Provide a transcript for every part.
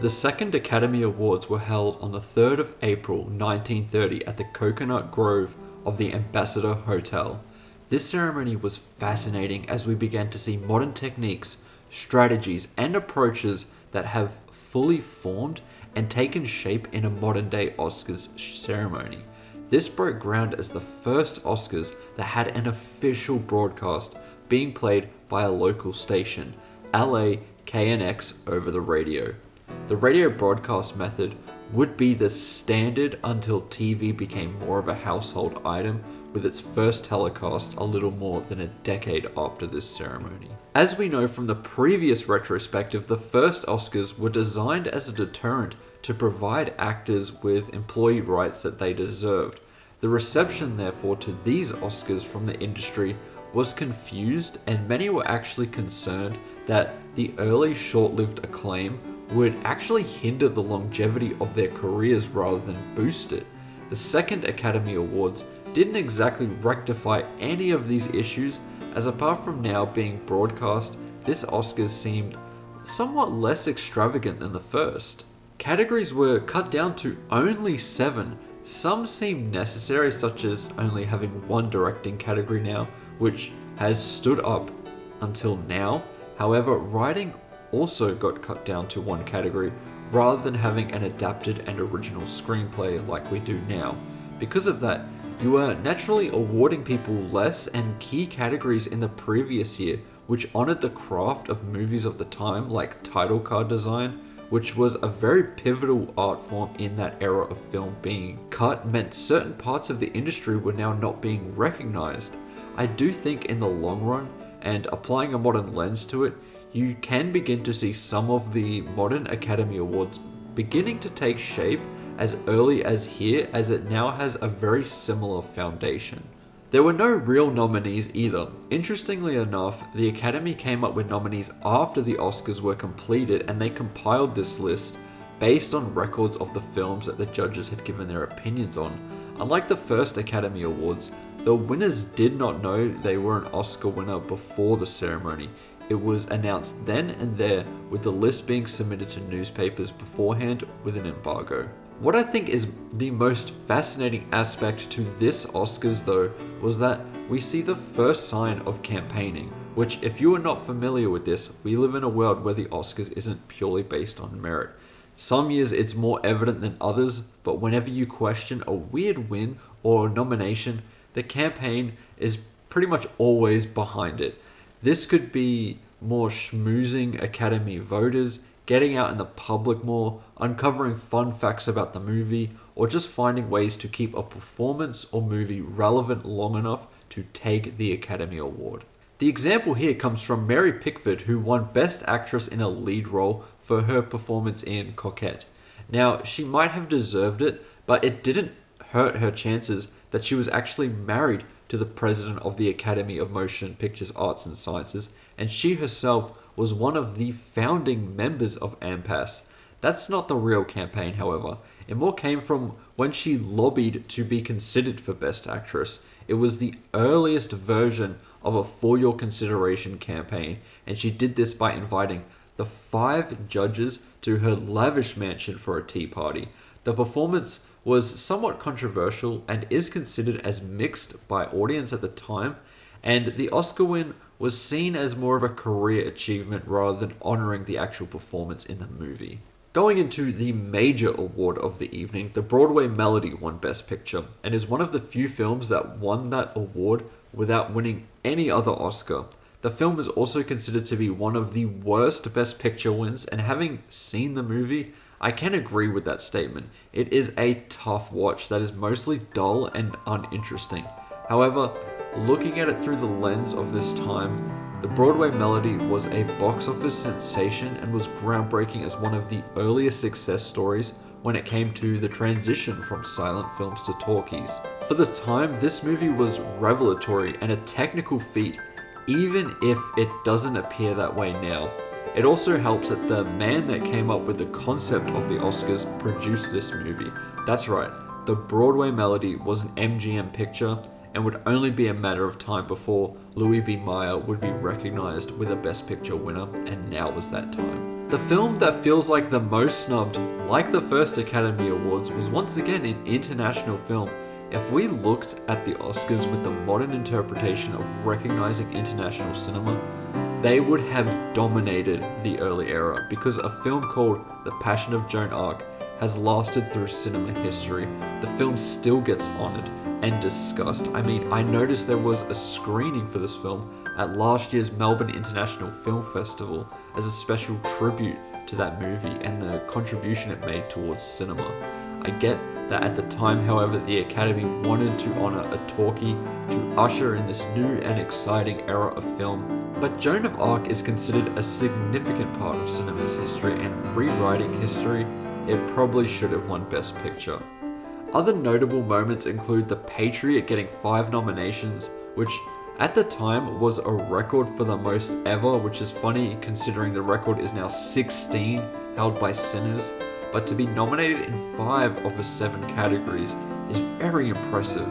The second Academy Awards were held on the 3rd of April 1930 at the Coconut Grove of the Ambassador Hotel. This ceremony was fascinating as we began to see modern techniques, strategies, and approaches that have fully formed and taken shape in a modern day Oscars ceremony. This broke ground as the first Oscars that had an official broadcast being played by a local station, LA KNX, over the radio. The radio broadcast method would be the standard until TV became more of a household item, with its first telecast a little more than a decade after this ceremony. As we know from the previous retrospective, the first Oscars were designed as a deterrent to provide actors with employee rights that they deserved. The reception, therefore, to these Oscars from the industry was confused, and many were actually concerned that the early short-lived acclaim would actually hinder the longevity of their careers rather than boost it. The second Academy Awards didn't exactly rectify any of these issues, as apart from now being broadcast, this Oscars seemed somewhat less extravagant than the first. Categories were cut down to only 7. Some seemed necessary, such as only having one directing category now, which has stood up until now. However, writing also got cut down to one category rather than having an adapted and original screenplay like we do now. Because of that, you were naturally awarding people less and key categories in the previous year, which honored the craft of movies of the time, like title card design, which was a very pivotal art form in that era of film. Being cut meant certain parts of the industry were now not being recognized. I do think in the long run, and applying a modern lens to it, you can begin to see some of the modern Academy Awards beginning to take shape as early as here, as it now has a very similar foundation. There were no real nominees either. Interestingly enough, the Academy came up with nominees after the Oscars were completed, and they compiled this list based on records of the films that the judges had given their opinions on. Unlike the first Academy Awards, the winners did not know they were an Oscar winner before the ceremony. It was announced then and there, with the list being submitted to newspapers beforehand with an embargo. What I think is the most fascinating aspect to this Oscars though was that we see the first sign of campaigning, which, if you are not familiar with this, we live in a world where the Oscars isn't purely based on merit. Some years it's more evident than others, but whenever you question a weird win or nomination, the campaign is pretty much always behind it. This could be more schmoozing Academy voters, getting out in the public more, uncovering fun facts about the movie, or just finding ways to keep a performance or movie relevant long enough to take the Academy Award. The example here comes from Mary Pickford, who won Best Actress in a Lead Role for her performance in Coquette. Now, she might have deserved it, but it didn't hurt her chances that she was actually married to the president of the Academy of Motion Pictures Arts and Sciences, and she herself was one of the founding members of AMPAS. That's not the real campaign, however. It more came from when she lobbied to be considered for Best Actress. It was the earliest version of a For Your Consideration campaign, and she did this by inviting the 5 judges to her lavish mansion for a tea party. The performance was somewhat controversial and is considered as mixed by audience at the time, and the Oscar win was seen as more of a career achievement rather than honoring the actual performance in the movie. Going into the major award of the evening, the Broadway Melody won Best Picture, and is one of the few films that won that award without winning any other Oscar. The film is also considered to be one of the worst Best Picture wins, and having seen the movie, I can agree with that statement. It is a tough watch that is mostly dull and uninteresting. However, looking at it through the lens of this time, the Broadway Melody was a box office sensation and was groundbreaking as one of the earliest success stories when it came to the transition from silent films to talkies. For the time, this movie was revelatory and a technical feat, even if it doesn't appear that way now. It also helps that the man that came up with the concept of the Oscars produced this movie. That's right, the Broadway Melody was an MGM picture, and would only be a matter of time before Louis B. Mayer would be recognized with a Best Picture winner, and now was that time. The film that feels like the most snubbed, like the first Academy Awards, was once again an international film. If we looked at the Oscars with the modern interpretation of recognizing international cinema, they would have dominated the early era, because a film called The Passion of Joan Arc has lasted through cinema history. The film still gets honored and discussed. I mean, I noticed there was a screening for this film at last year's Melbourne International Film Festival as a special tribute to that movie and the contribution it made towards cinema. I get that at the time, however, the Academy wanted to honour a talkie to usher in this new and exciting era of film, but Joan of Arc is considered a significant part of cinema's history, and rewriting history, it probably should have won Best Picture. Other notable moments include The Patriot getting 5 nominations, which at the time was a record for the most ever, which is funny considering the record is now 16 held by Sinners. But to be nominated in 5 of the 7 categories is very impressive.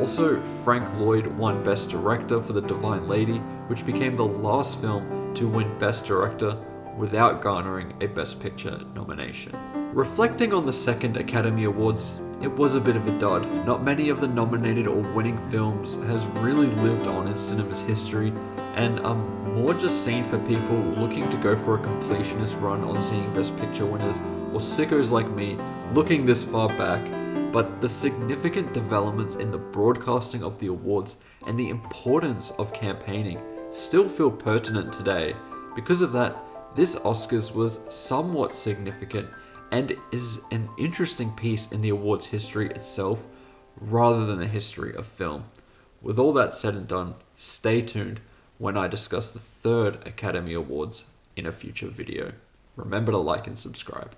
Also, Frank Lloyd won Best Director for The Divine Lady, which became the last film to win Best Director without garnering a Best Picture nomination. Reflecting on the second Academy Awards, it was a bit of a dud. Not many of the nominated or winning films has really lived on in cinema's history, and are more just seen for people looking to go for a completionist run on seeing Best Picture winners, or sickos like me looking this far back. But the significant developments in the broadcasting of the awards and the importance of campaigning still feel pertinent today. Because of that, this Oscars was somewhat significant and is an interesting piece in the awards history itself, rather than the history of film. With all that said and done, stay tuned when I discuss the third Academy Awards in a future video. Remember to like and subscribe.